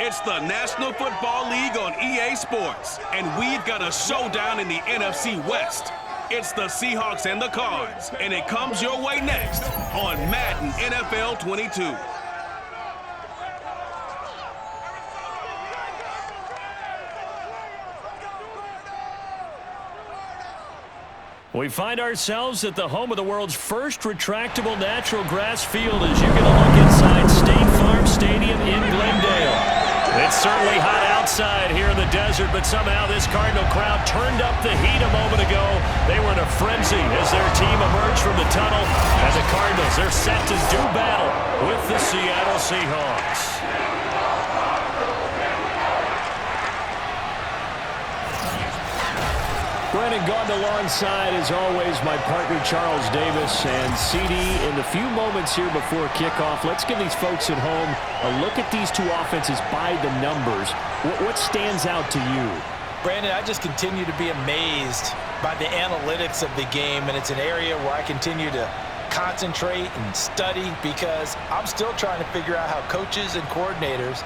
It's the National Football League on EA Sports, and we've got a showdown in the NFC West. It's the Seahawks and the Cards, and it comes your way next on Madden NFL 22. We find ourselves at the home of the world's first retractable natural grass field as you get a look inside State Farm Stadium in Glendale. It's certainly hot outside here in the desert, but somehow this Cardinal crowd turned up the heat a moment ago. They were in a frenzy as their team emerged from the tunnel, and the Cardinals, they're set to do battle with the Seattle Seahawks. Brennan Gaudin alongside, as always, my partner Charles Davis. And CD, in the few moments here before kickoff, let's give these folks at home a look at these two offenses by the numbers. What stands out to you? Brandon, I just continue to be amazed by the analytics of the game, and it's an area where I continue to concentrate and study because I'm still trying to figure out how coaches and coordinators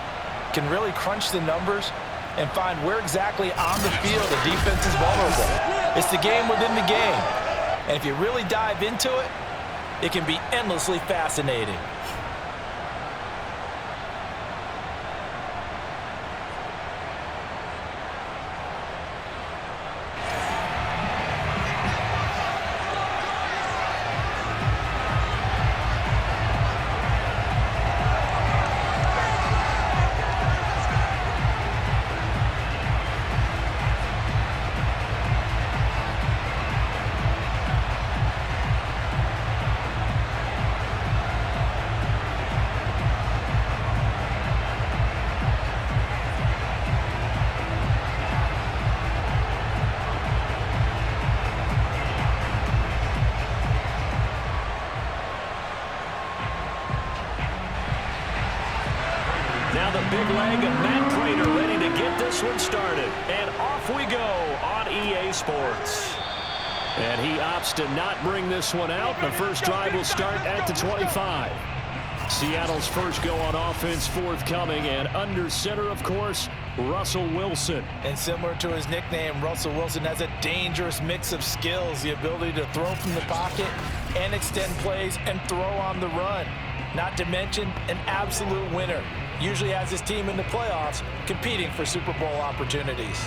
can really crunch the numbers and find where exactly on the field the defense is vulnerable. It's the game within the game. And if you really dive into it, it can be endlessly fascinating. Now the big leg of Matt Prater ready to get this one started. And off we go on EA Sports. And he opts to not bring this one out. The first drive will start at the 25. Seattle's first go on offense forthcoming, and under center, of course, Russell Wilson. And similar to his nickname, Russell Wilson has a dangerous mix of skills, the ability to throw from the pocket and extend plays and throw on the run. Not to mention an absolute winner. Usually has his team in the playoffs competing for Super Bowl opportunities.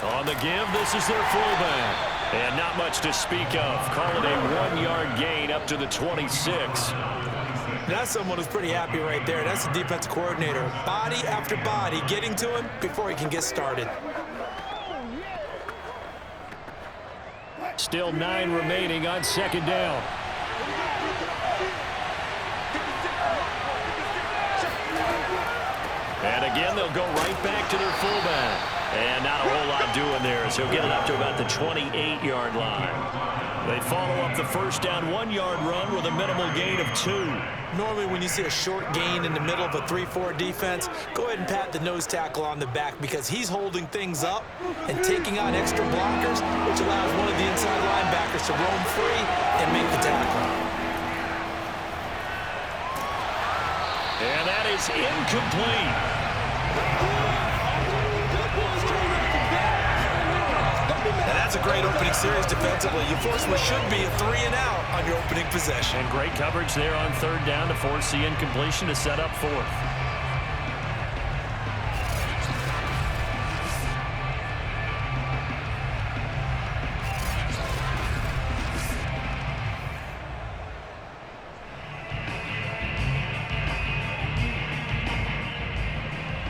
On the give, this is their fullback. And not much to speak of. Call it a 1-yard gain up to the 26. That's someone who's pretty happy right there. That's the defensive coordinator. Body after body getting to him before he can get started. Still 9 remaining on second down. And again, they'll go right back to their fullback. And not a whole lot doing there, so he'll get it up to about the 28-yard line. They follow up the first down 1-yard run with a minimal gain of 2. Normally when you see a short gain in the middle of a 3-4 defense, go ahead and pat the nose tackle on the back because he's holding things up and taking on extra blockers, which allows one of the inside linebackers to roam free and make the tackle. And that is incomplete. And that's a great opening series defensively. You force what should be a 3-and-out on your opening possession. And great coverage there on third down to force the incompletion to set up fourth.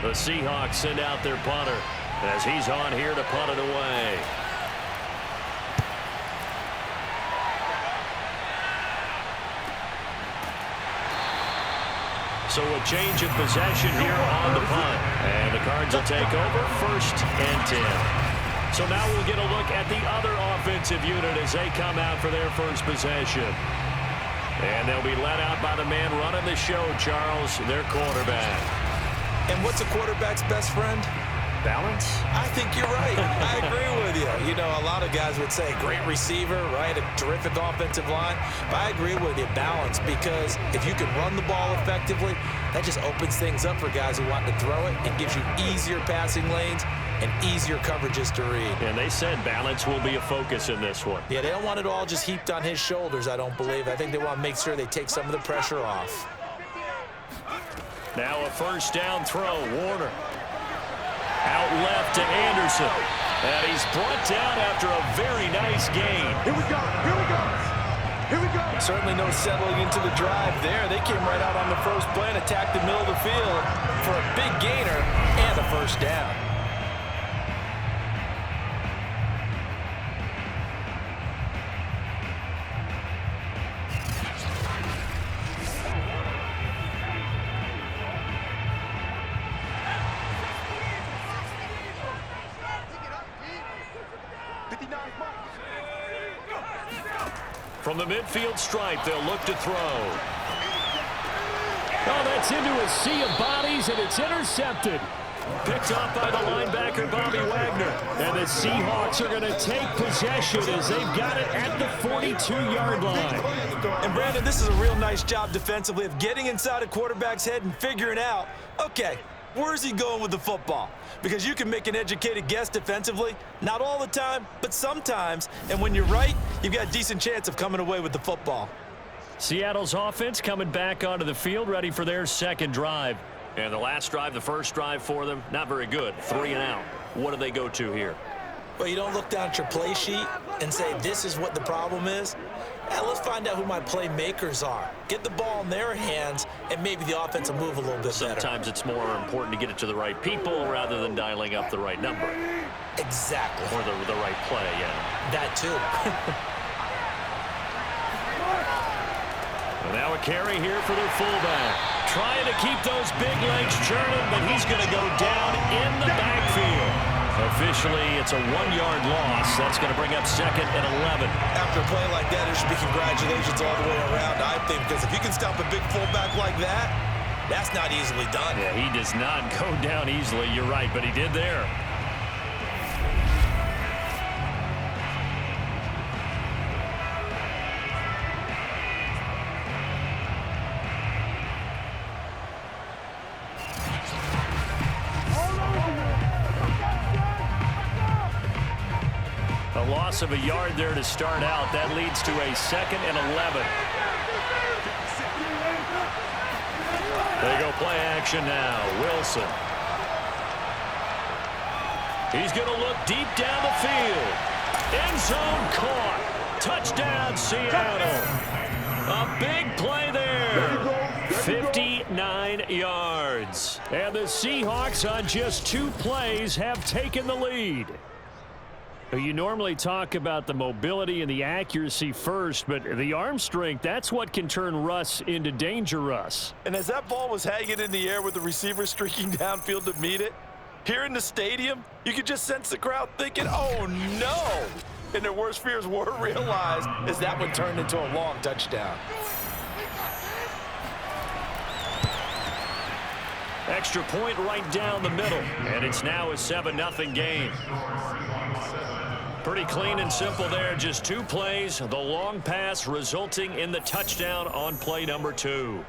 The Seahawks send out their punter as he's on here to punt it away. So a change of possession here on the punt. And the Cards will take over 1st and 10. So now we'll get a look at the other offensive unit as they come out for their first possession. And they'll be led out by the man running the show, Charles, their quarterback. And what's a quarterback's best friend? Balance? I think you're right. I agree with you. You know, a lot of guys would say great receiver, right? A terrific offensive line. But I agree with you, balance, because if you can run the ball effectively, that just opens things up for guys who want to throw it and gives you easier passing lanes and easier coverages to read. And they said balance will be a focus in this one. Yeah, they don't want it all just heaped on his shoulders, I don't believe. I think they want to make sure they take some of the pressure off. Now a first down throw, Warner. Out left to Anderson. And he's brought down after a very nice gain. Here we go, here we go, here we go. Certainly no settling into the drive there. They came right out on the first play and attacked the middle of the field for a big gainer and a first down. From the midfield stripe, they'll look to throw. Oh, that's into a sea of bodies, and it's intercepted. Picked off by the linebacker, Bobby Wagner. And the Seahawks are going to take possession as they've got it at the 42-yard line. And, Brandon, this is a real nice job defensively of getting inside a quarterback's head and figuring out, okay, where's he going with the football? Because you can make an educated guess defensively, not all the time, but sometimes. And when you're right, you've got a decent chance of coming away with the football. Seattle's offense coming back onto the field, ready for their second drive. And the last drive, the first drive for them, not very good. 3 and out. What do they go to here? Well, you don't look down at your play sheet and say, this is what the problem is. Now, let's find out who my playmakers are. Get the ball in their hands, and maybe the offense will move a little bit better. Sometimes it's more important to get it to the right people rather than dialing up the right number. Exactly. Or the right play, yeah. That, too. And now a carry here for their fullback. Trying to keep those big legs churning, but he's going to go down in the backfield. Officially, it's a 1-yard loss. That's going to bring up 2nd and 11. After a play like that, there should be congratulations all the way around, I think, because if you can stop a big fullback like that, that's not easily done. Yeah, he does not go down easily. You're right, but he did there. A loss of a yard there to start out. That leads to a 2nd and 11. They go play action now. Wilson. He's going to look deep down the field. End zone caught. Touchdown, Seattle. A big play there. 59 yards. And the Seahawks on just 2 plays have taken the lead. You normally talk about the mobility and the accuracy first, but the arm strength, that's what can turn Russ into Danger Russ. And as that ball was hanging in the air with the receiver streaking downfield to meet it, here in the stadium, you could just sense the crowd thinking, oh, no. And their worst fears were realized as that one turned into a long touchdown. Extra point right down the middle, and it's now a 7-0 game. Pretty clean and simple there, just 2 plays. The long pass resulting in the touchdown on play number 2.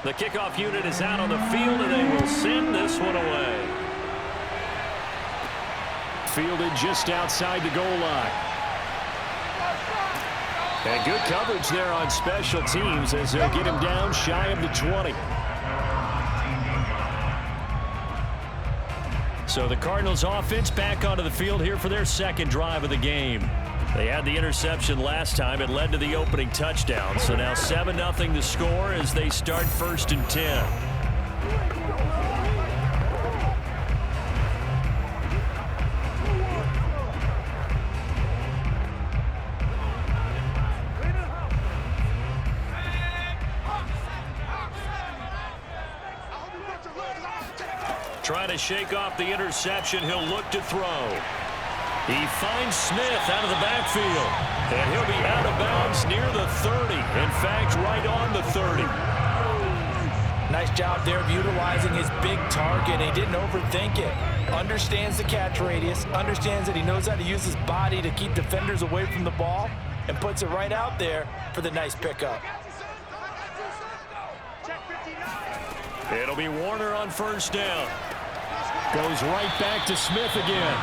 The kickoff unit is out on the field, and they will send this one away. Fielded just outside the goal line. And good coverage there on special teams as they'll get him down shy of the 20. So the Cardinals offense back onto the field here for their second drive of the game. They had the interception last time. It led to the opening touchdown. So now 7-0 the score as they start 1st and 10. Trying to shake off the interception, he'll look to throw. He finds Smith out of the backfield, and he'll be out of bounds near the 30. In fact, right on the 30. Nice job there of utilizing his big target. He didn't overthink it. Understands the catch radius, understands that he knows how to use his body to keep defenders away from the ball, and puts it right out there for the nice pickup. It'll be Warner on first down. Goes right back to Smith again.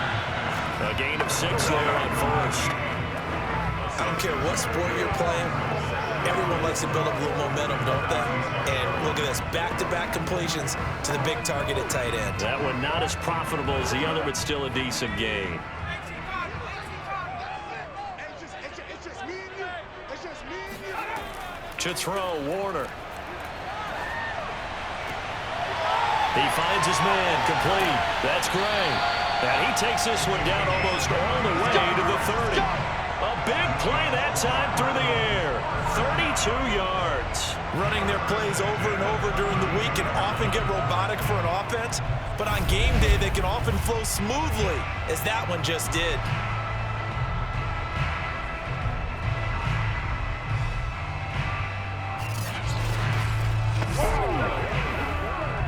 A gain of 6 there on first. I don't care what sport you're playing. Everyone likes to build up a little momentum, don't they? And look at this, back-to-back completions to the big target at tight end. That one not as profitable as the other, but still a decent gain. To throw, Warner. He finds his man, complete. That's great. And he takes this one down almost all the way to the 30. A big play that time through the air. 32 yards. Running their plays over and over during the week can often get robotic for an offense, but on game day they can often flow smoothly, as that one just did.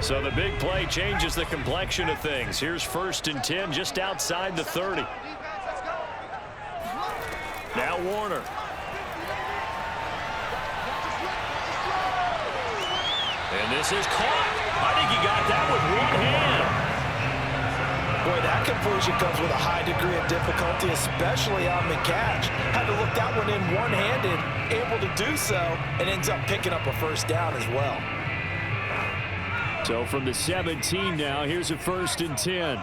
So the big play changes the complexion of things. Here's 1st and 10 just outside the 30. Now Warner. And this is caught. I think he got that with one hand. Boy, that completion comes with a high degree of difficulty, especially on the catch. Had to look that one in one-handed, able to do so, and ends up picking up a first down as well. So from the 17 now, here's a 1st and 10.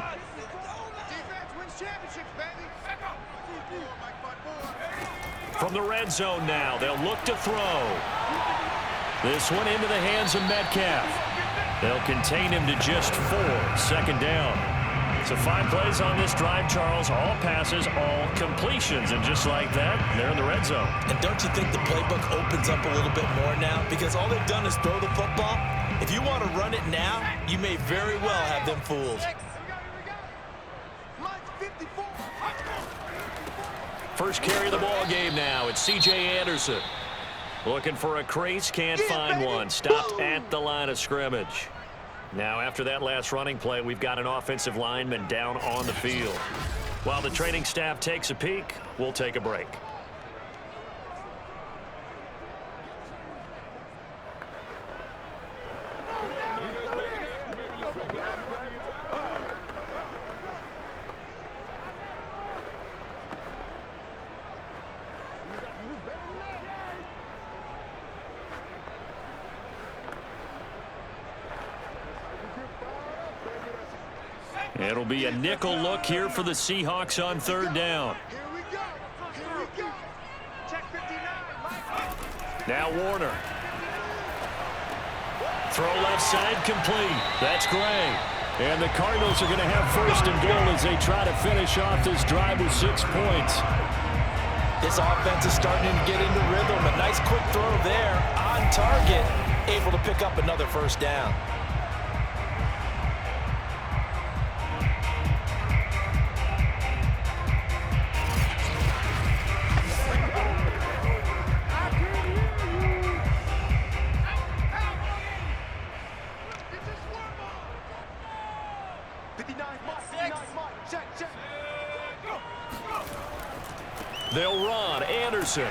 From the red zone now, they'll look to throw. This one into the hands of Metcalf. They'll contain him to just 4. 2nd down. So 5 plays on this drive, Charles. All passes, all completions. And just like that, they're in the red zone. And don't you think the playbook opens up a little bit more now? Because all they've done is throw the football. If you want to run it now, you may very well have them fooled. First carry of the ball game now. It's C.J. Anderson. Looking for a crease, can't find one. Stopped at the line of scrimmage. Now after that last running play, we've got an offensive lineman down on the field. While the training staff takes a peek, we'll take a break. It'll be a nickel look here for the Seahawks on 3rd down. Now Warner. Throw left side complete. That's great. And the Cardinals are going to have 1st and goal as they try to finish off this drive with 6 points. This offense is starting to get into rhythm. A nice quick throw there on target. Able to pick up another 1st down. They'll run. Anderson.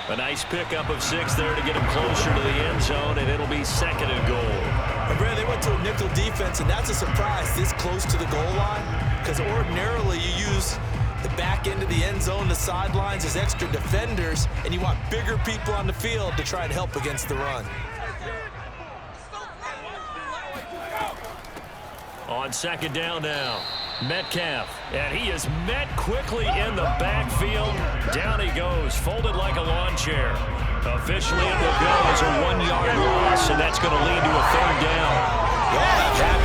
A nice pickup of 6 there to get him closer to the end zone, and it'll be 2nd and goal. And Brad, they went to a nickel defense, and that's a surprise this close to the goal line, because ordinarily you use the back end of the end zone, the sidelines as extra defenders, and you want bigger people on the field to try and help against the run. On 2nd down now, Metcalf, and he is met quickly in the backfield. Down he goes, folded like a lawn chair. Officially, it will go as a 1-yard loss, and that's going to lead to a 3rd down. Yeah, that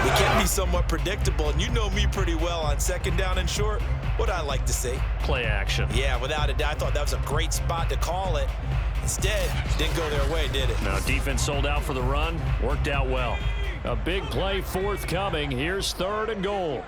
We can be somewhat predictable, and you know me pretty well on second down and short. What I like to see. Play action. Yeah, without a doubt. I thought that was a great spot to call it. Instead, didn't go their way, did it? Now, defense sold out for the run. Worked out well. A big play forthcoming. Here's 3rd and goal.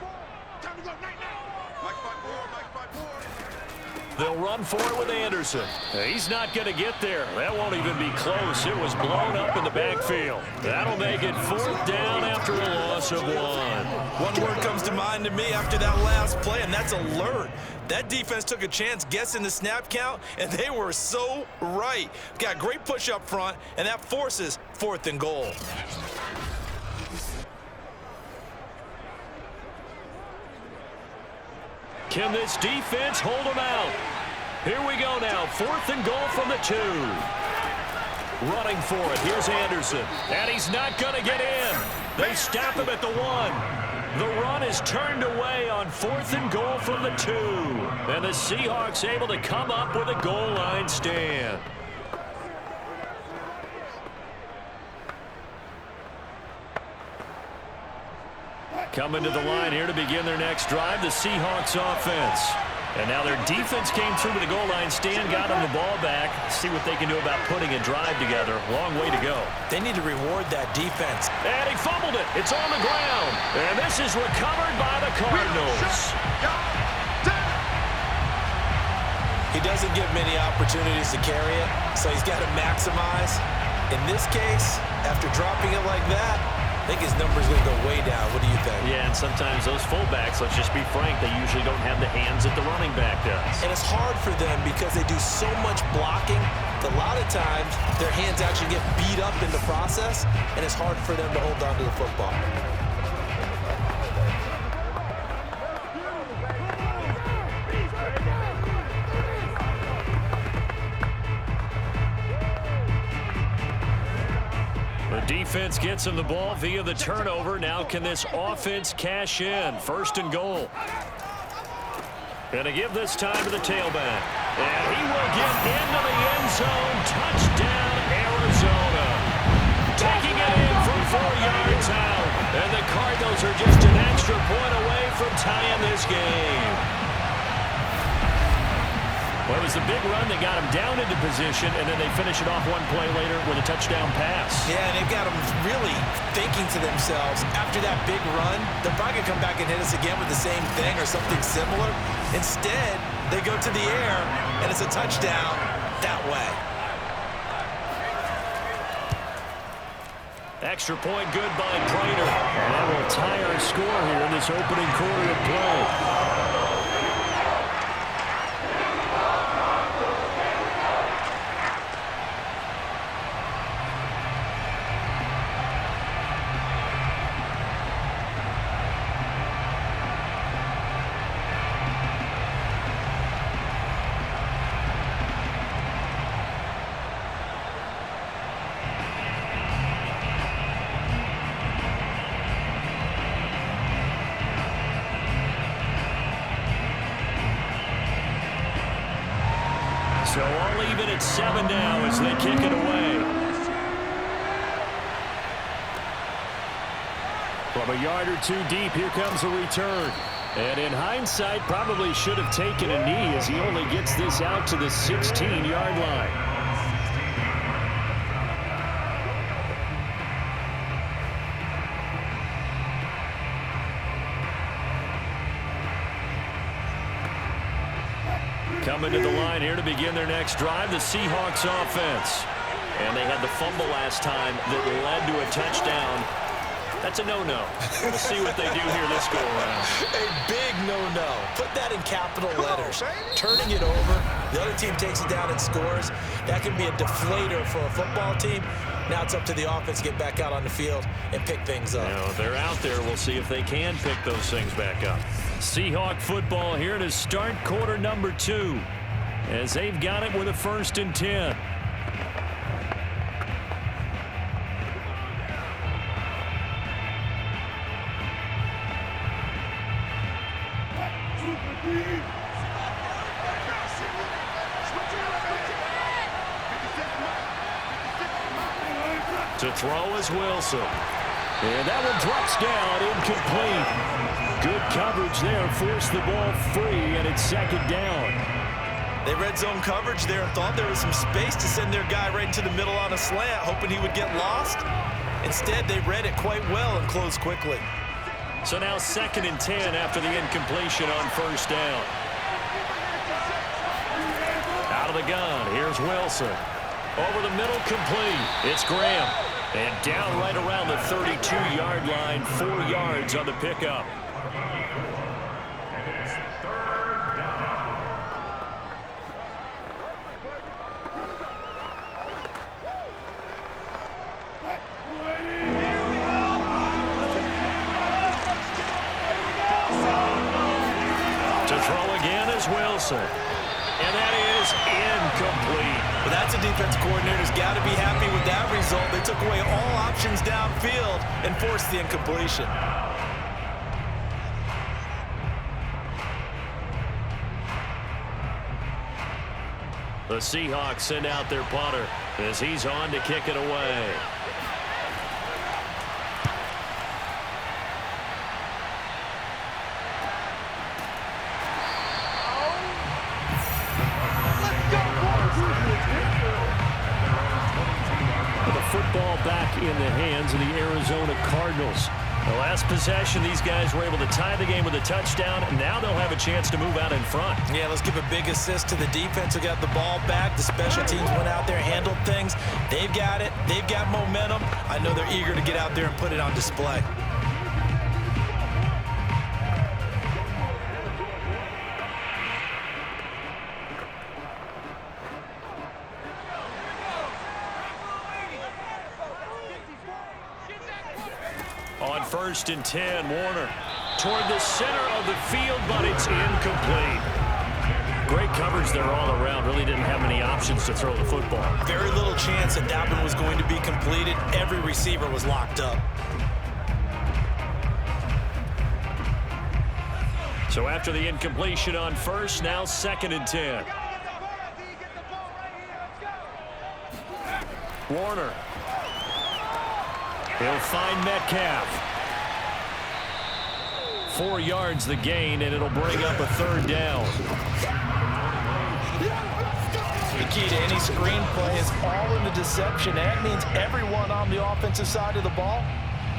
They'll run for it with Anderson. He's not going to get there. That won't even be close. It was blown up in the backfield. That'll make it 4th down after a loss of 1. One word comes to mind to me after that last play, and that's alert. That defense took a chance guessing the snap count, and they were so right. Got great push up front, and that forces 4th and goal. Can this defense hold them out? Here we go now. 4th and goal from the 2. Running for it. Here's Anderson. And he's not going to get in. They stop him at the 1. The run is turned away on 4th and goal from the 2. And the Seahawks able to come up with a goal line stand. Coming to the line here to begin their next drive, the Seahawks offense. And now their defense came through to the goal line stand, got them the ball back. See what they can do about putting a drive together. Long way to go. They need to reward that defense. And he fumbled it. It's on the ground. And this is recovered by the Cardinals. He doesn't give many opportunities to carry it, so he's got to maximize. In this case, after dropping it like that, I think his number's going to go way down. What do you think? Yeah, and sometimes those fullbacks, let's just be frank, they usually don't have the hands that the running back does. And it's hard for them because they do so much blocking that a lot of times their hands actually get beat up in the process, and it's hard for them to hold on to the football. Defense gets him the ball via the turnover. Now can this offense cash in? 1st and goal. Gonna give this time to the tailback. And he will get into the end zone. Touchdown, Arizona. Taking it in from 4 yards out. And the Cardinals are just an extra point away from tying this game. Well, it was the big run that got them down into position, and then they finish it off 1 play later with a touchdown pass. Yeah, and they've got them really thinking to themselves, after that big run, they're probably going to come back and hit us again with the same thing or something similar. Instead, they go to the air, and it's a touchdown that way. Extra point good by Prater. And that will tie our score here in this opening quarter of play. So all even at 7 now as they kick it away. From a yard or 2 deep, here comes a return. And in hindsight, probably should have taken a knee as he only gets this out to the 16-yard line. Coming to the line here to begin their next drive, the Seahawks offense. And they had the fumble last time that led to a touchdown. That's a no-no. We'll see what they do here this go-around. A big no-no. Put that in capital letters. Turning it over, the other team takes it down and scores. That can be a deflator for a football team. Now it's up to the offense to get back out on the field and pick things up. Now, they're out there. We'll see if they can pick those things back up. Seahawk football here to start quarter number 2 as they've got it with a 1st and 10. To throw is Wilson. And that one drops down, incomplete. Good coverage there, forced the ball free, and it's second down. They red zone coverage there and thought there was some space to send their guy right into the middle on a slant, hoping he would get lost. Instead, they read it quite well and closed quickly. So now 2nd and 10 after the incompletion on first down. Out of the gun, here's Wilson. Over the middle, complete. It's Graham. And down right around the 32-yard line, 4 yards on the pickup. To throw again is Wilson. And that is incomplete. But that's a defense coordinator's got to be happy with that result. They took away all options downfield and forced the incompletion. The Seahawks send out their punter as he's on to kick it away. Football back in the hands of the Arizona Cardinals. The last possession, these guys were able to tie the game with a touchdown, and now they'll have a chance to move out in front. Yeah, let's give a big assist to the defense who got the ball back. The special teams went out there, handled things. They've got it. They've got momentum. I know they're eager to get out there and put it on display. On 1st and 10, Warner toward the center of the field, but it's incomplete. Great coverage there all around. Really didn't have many options to throw the football. Very little chance that one was going to be completed. Every receiver was locked up. So after the incompletion on 1st, now 2nd and 10. Warner. He'll find Metcalf. 4 yards the gain, and it'll bring up a 3rd down. The key to any screen play is all in the deception. That means everyone on the offensive side of the ball,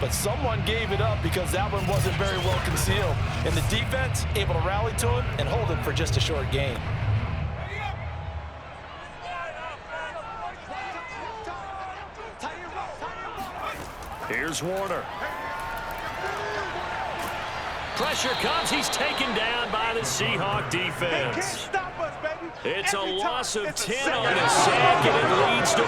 but someone gave it up because that one wasn't very well concealed. And the defense able to rally to it and hold it for just a short gain. Here's Warner. Pressure comes. He's taken down by the Seahawk defense. It's a loss of 10 on the sack, and it leads to 4.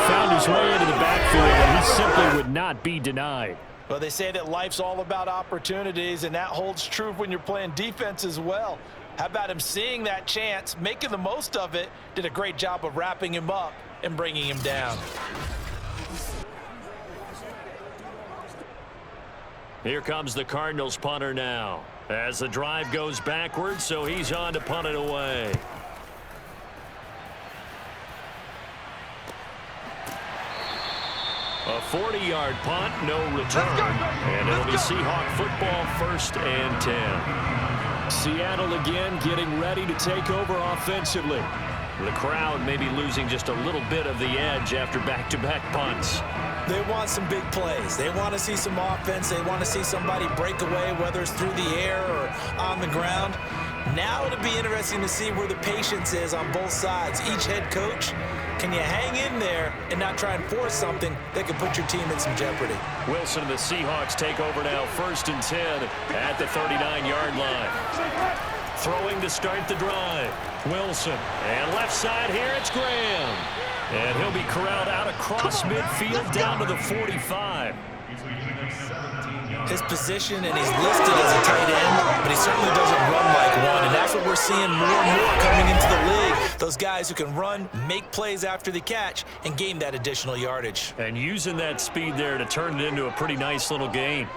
Found his way into the backfield, and he simply would not be denied. Well, they say that life's all about opportunities, and that holds true when you're playing defense as well. How about him seeing that chance, making the most of it, did a great job of wrapping him up and bringing him down. Here comes the Cardinals punter now as the drive goes backwards, so he's on to punt it away. A 40-yard punt, no return, and it'll be Seahawk football 1st and 10. Seattle again getting ready to take over offensively. The crowd maybe losing just a little bit of the edge after back-to-back punts. They want some big plays. They want to see some offense. They want to see somebody break away, whether it's through the air or on the ground. Now it'll be interesting to see where the patience is on both sides. Each head coach, can you hang in there and not try and force something that could put your team in some jeopardy? Wilson and the Seahawks take over now 1st and 10 at the 39-yard line. Throwing to start the drive. Wilson. And left side here, it's Graham. And he'll be corralled out across midfield down to the 45. His position, and he's listed as a tight end, but he certainly doesn't run like one. And that's what we're seeing more and more coming into the league. Those guys who can run, make plays after the catch, and gain that additional yardage. And using that speed there to turn it into a pretty nice little gain.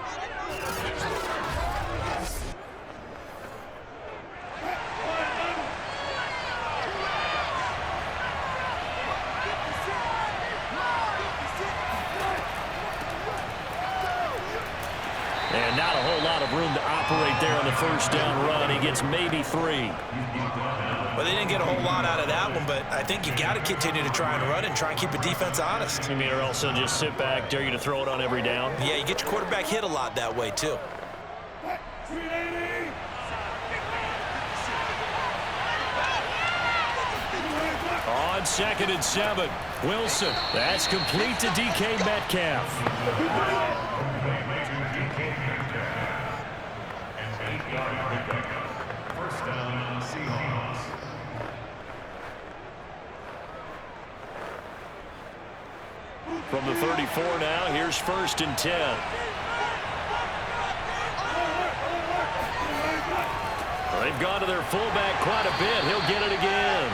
And not a whole lot of room to operate there on the first down run. He gets maybe 3. Well, they didn't get a whole lot out of that one, but I think you got to continue to try and run and try and keep the defense honest. You mean, or else they'll just sit back, dare you to throw it on every down? Yeah, you get your quarterback hit a lot that way, too. On 2nd and 7, Wilson. That's complete to DK Metcalf. First down, Seahawks. From the 34 now, here's 1st and 10. They've gone to their fullback quite a bit. He'll get it again.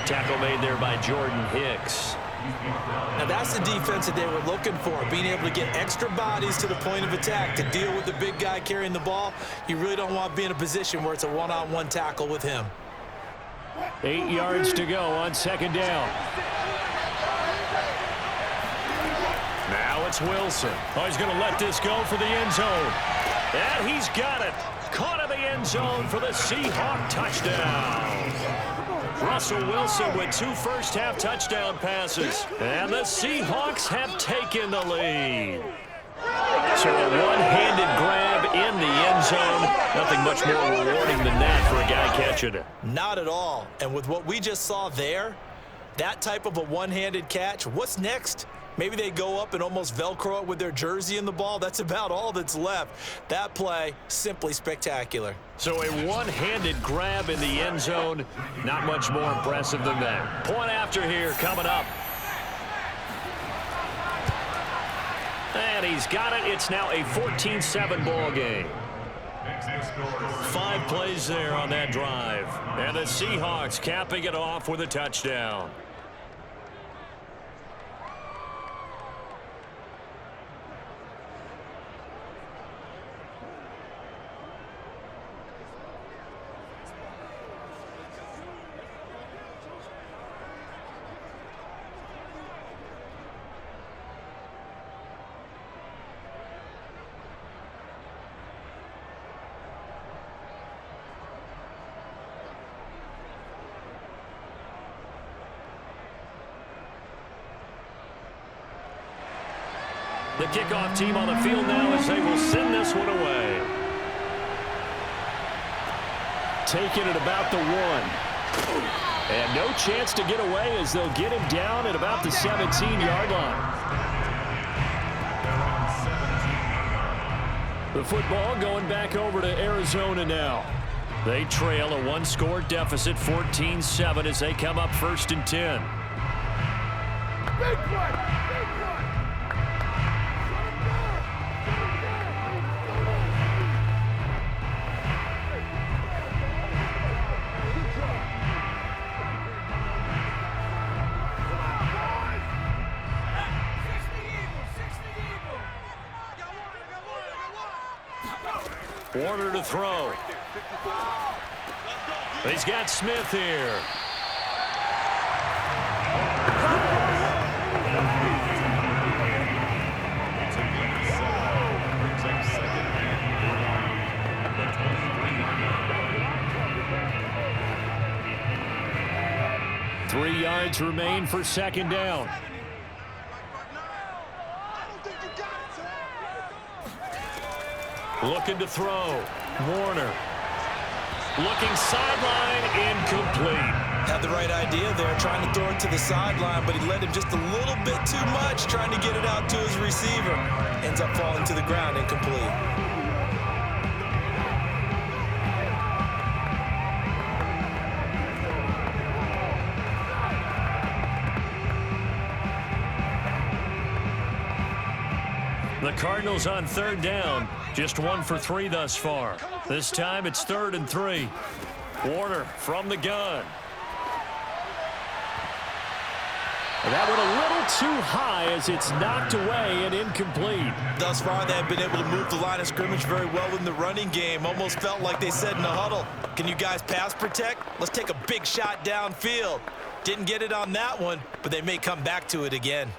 Tackle made there by Jordan Hicks. Now that's the defense that they were looking for, being able to get extra bodies to the point of attack to deal with the big guy carrying the ball. You really don't want to be in a position where it's a one-on-one tackle with him. 8 yards to go on 2nd down. Now it's Wilson. Oh, he's going to let this go for the end zone. And he's got it. Caught in the end zone for the Seahawk touchdown. Russell Wilson with 2 first-half touchdown passes. And the Seahawks have taken the lead. So a one-handed grab in the end zone. Nothing much more rewarding than that for a guy catching it. Not at all. And with what we just saw there, that type of a one-handed catch, what's next? Maybe they go up and almost Velcro it with their jersey in the ball. That's about all that's left. That play, simply spectacular. So a one-handed grab in the end zone. Not much more impressive than that. Point after here coming up. And he's got it. It's now a 14-7 ball game. 5 plays there on that drive. And the Seahawks capping it off with a touchdown. The kickoff team on the field now as they will send this one away. Taking it about the 1. And no chance to get away as they'll get him down at about the 17-yard line. The football going back over to Arizona now. They trail a 1-score deficit, 14-7 as they come up 1st and 10. Big play! Warner to throw. He's got Smith here. Three yards remain for 2nd down. Looking to throw. Warner. Looking sideline, incomplete. Had the right idea there, trying to throw it to the sideline, but he led him just a little bit too much, trying to get it out to his receiver. Ends up falling to the ground, incomplete. The Cardinals on 3rd down. Just 1 for 3 thus far. This time it's 3rd and 3. Warner from the gun. That one a little too high as it's knocked away and incomplete. Thus far, they have been able to move the line of scrimmage very well in the running game. Almost felt like they said in the huddle, can you guys pass protect? Let's take a big shot downfield. Didn't get it on that one, but they may come back to it again.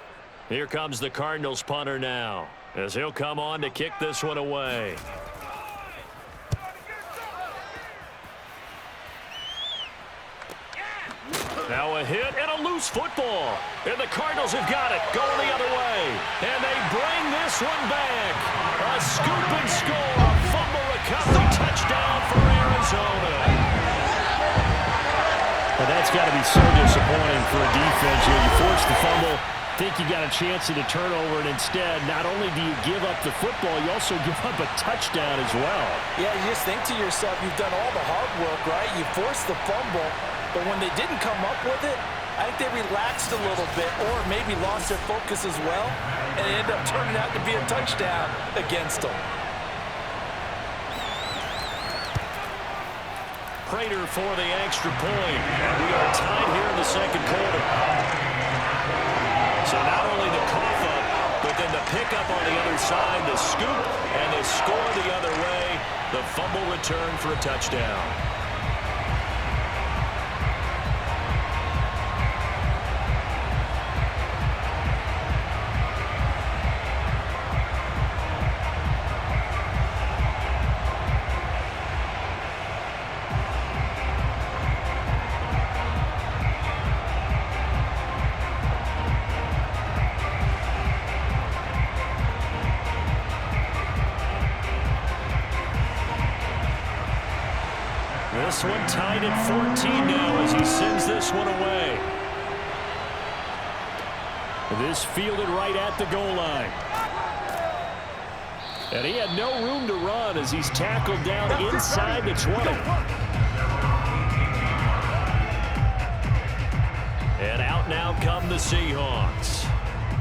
Here comes the Cardinals punter now. as he'll come on to kick this one away. Now a hit and a loose football. And the Cardinals have got it, going the other way. And they bring this one back. A scoop and score, a fumble recovery touchdown for Arizona. Well, that's got to be so disappointing for a defense. You force the fumble, think you got a chance at a turnover, and instead, not only do you give up the football, you also give up a touchdown as well. Yeah, you just think to yourself, you've done all the hard work, right? You forced the fumble, but when they didn't come up with it, I think they relaxed a little bit or maybe lost their focus as well, and it ended up turning out to be a touchdown against them. Prater for the extra point, and we are tied here in the second quarter. So not only the cough up, but then the pickup on the other side, the scoop, and the score the other way, the fumble return for a touchdown. This one tied at 14 now as he sends this one away. This fielded right at the goal line. And he had no room to run as he's tackled down inside the 20. And out now come the Seahawks.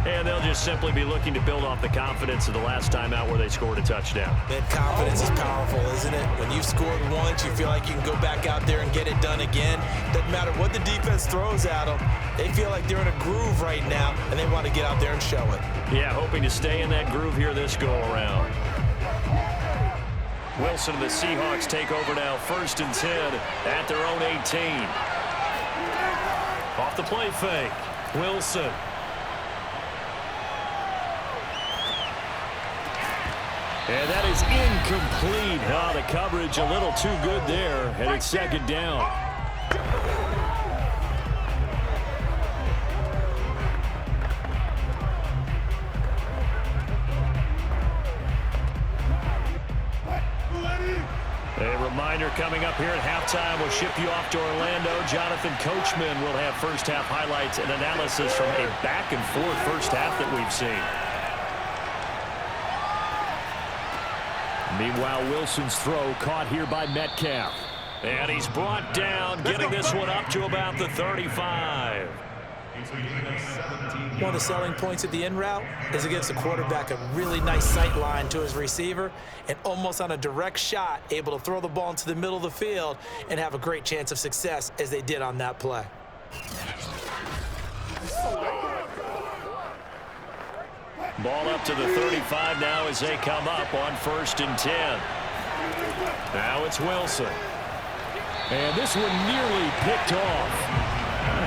And they'll just simply be looking to build off the confidence of the last time out where they scored a touchdown. That confidence is powerful, isn't it? When you've scored once, you feel like you can go back out there and get it done again. Doesn't matter what the defense throws at them. They feel like they're in a groove right now, and they want to get out there and show it. Yeah, hoping to stay in that groove here this go-around. Wilson and the Seahawks take over now, 1st and 10 at their own 18. Off the play fake, Wilson. And that is incomplete. Oh, the coverage a little too good there, and it's 2nd down. A reminder coming up here at halftime, we'll ship you off to Orlando. Jonathan Coachman will have first half highlights and analysis from a back-and-forth first half that we've seen. Meanwhile, Wilson's throw caught here by Metcalf. And he's brought down, getting this one up to about the 35. One of the selling points of the in route is it gives the quarterback a really nice sight line to his receiver and almost on a direct shot able to throw the ball into the middle of the field and have a great chance of success as they did on that play. Ball up to the 35 now as they come up on 1st and 10. Now it's Wilson. And this one nearly picked off.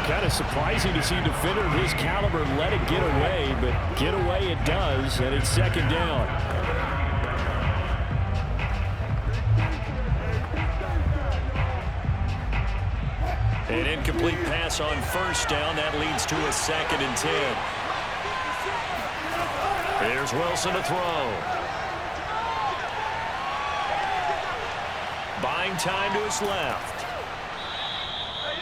Kind of surprising to see a defender of his caliber let it get away, but get away it does, and it's 2nd down. An incomplete pass on 1st down. That leads to a 2nd and 10. Here's Wilson to throw. Buying time to his left.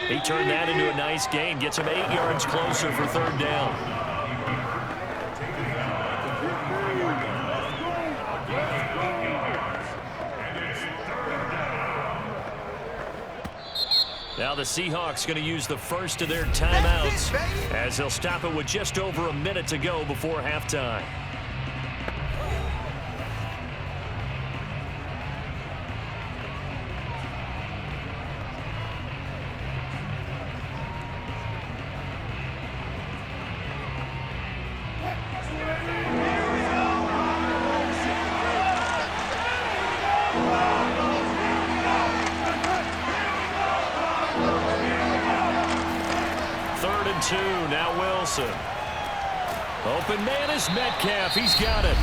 He turned that into a nice gain. Gets him 8 yards closer for 3rd down. Now the Seahawks going to use the first of their timeouts as they'll stop it with just over a minute to go before halftime. Now Wilson. Open man is Metcalf. He's got it.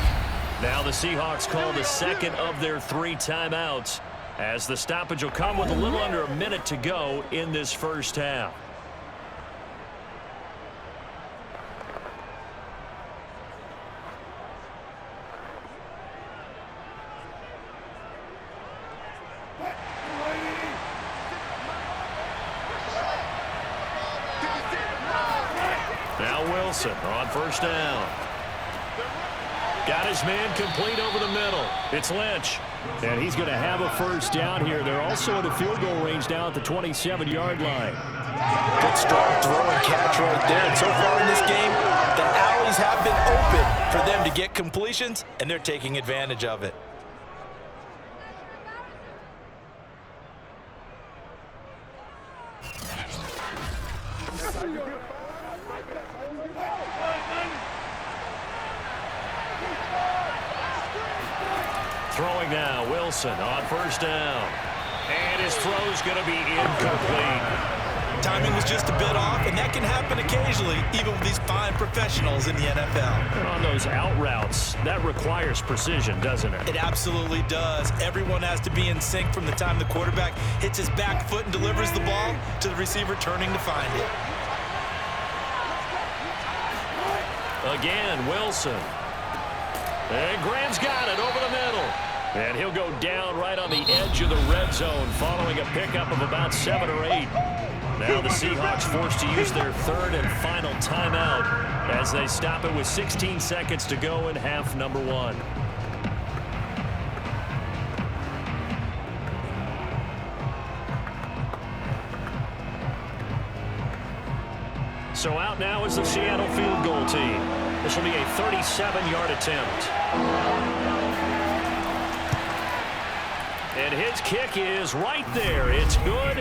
Now the Seahawks call the second of their 3 timeouts, as the stoppage will come with a little under a minute to go in this first half. Now Wilson on first down. Got his man complete over the middle. It's Lynch. And he's going to have a first down here. They're also in the field goal range now at the 27-yard line. Good strong throw and catch right there. And so far in this game, the alleys have been open for them to get completions, and they're taking advantage of it. Throwing now, Wilson on first down. And his throw's going to be incomplete. Timing was just a bit off, and that can happen occasionally, even with these fine professionals in the NFL. And on those out routes, that requires precision, doesn't it? It absolutely does. Everyone has to be in sync from the time the quarterback hits his back foot and delivers the ball to the receiver turning to find it. Again, Wilson. And Graham's got it over the middle. And he'll go down right on the edge of the red zone following a pickup of about 7 or 8. Now the Seahawks forced to use their third and final timeout as they stop it with 16 seconds to go in half number 1. So out now is the Seattle field goal team. This will be a 37-yard attempt. And his kick is right there. It's good.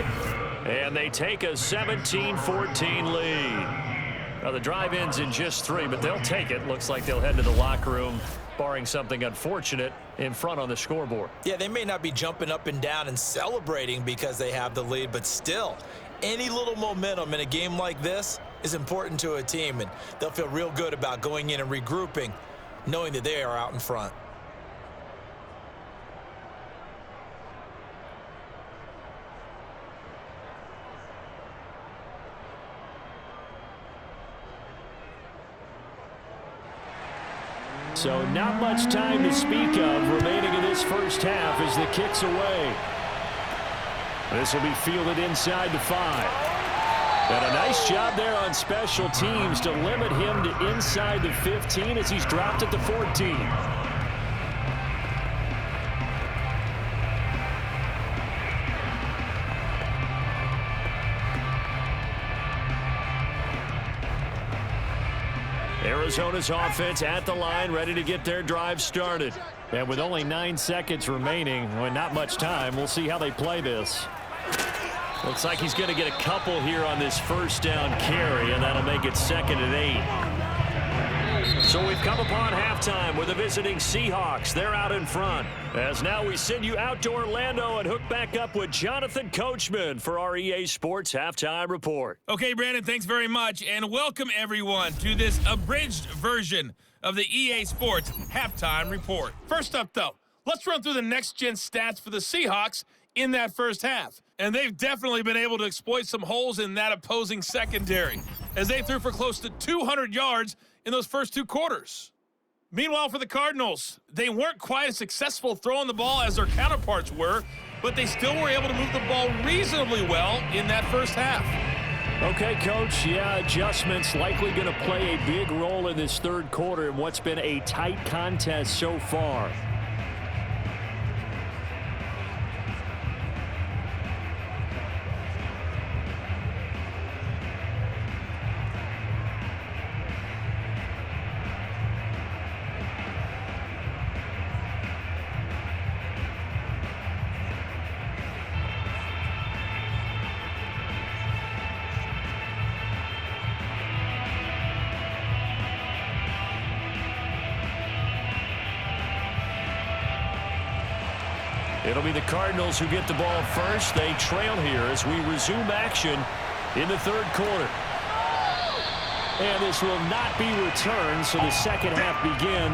And they take a 17-14 lead. Now the drive ends in just 3, but they'll take it. Looks like they'll head to the locker room, barring something unfortunate, in front on the scoreboard. Yeah, they may not be jumping up and down and celebrating because they have the lead, but still, any little momentum in a game like this is important to a team, and they'll feel real good about going in and regrouping, knowing that they are out in front. So not much time to speak of remaining in this first half as the kick's away. This will be fielded inside the 5. And a nice job there on special teams to limit him to inside the 15 as he's dropped at the 14. Arizona's offense at the line, ready to get their drive started. And with only 9 seconds remaining, well, not much time, we'll see how they play this. Looks like he's going to get a couple here on this first down carry, and that'll make it 2nd and 8. So we've come upon halftime with the visiting Seahawks. They're out in front. As now we send you out to Orlando and hook back up with Jonathan Coachman for our EA Sports Halftime Report. Okay, Brandon, thanks very much, and welcome everyone to this abridged version of the EA Sports Halftime Report. First up, though, let's run through the next-gen stats for the Seahawks in that first half. And they've definitely been able to exploit some holes in that opposing secondary, as they threw for close to 200 yards in those first 2 quarters. Meanwhile, for the Cardinals, they weren't quite as successful throwing the ball as their counterparts were, but they still were able to move the ball reasonably well in that first half. Okay, Coach, yeah, adjustments likely going to play a big role in this third quarter in what's been a tight contest so far. It'll be the Cardinals who get the ball first. They trail here as we resume action in the third quarter. And this will not be returned, so the second half begins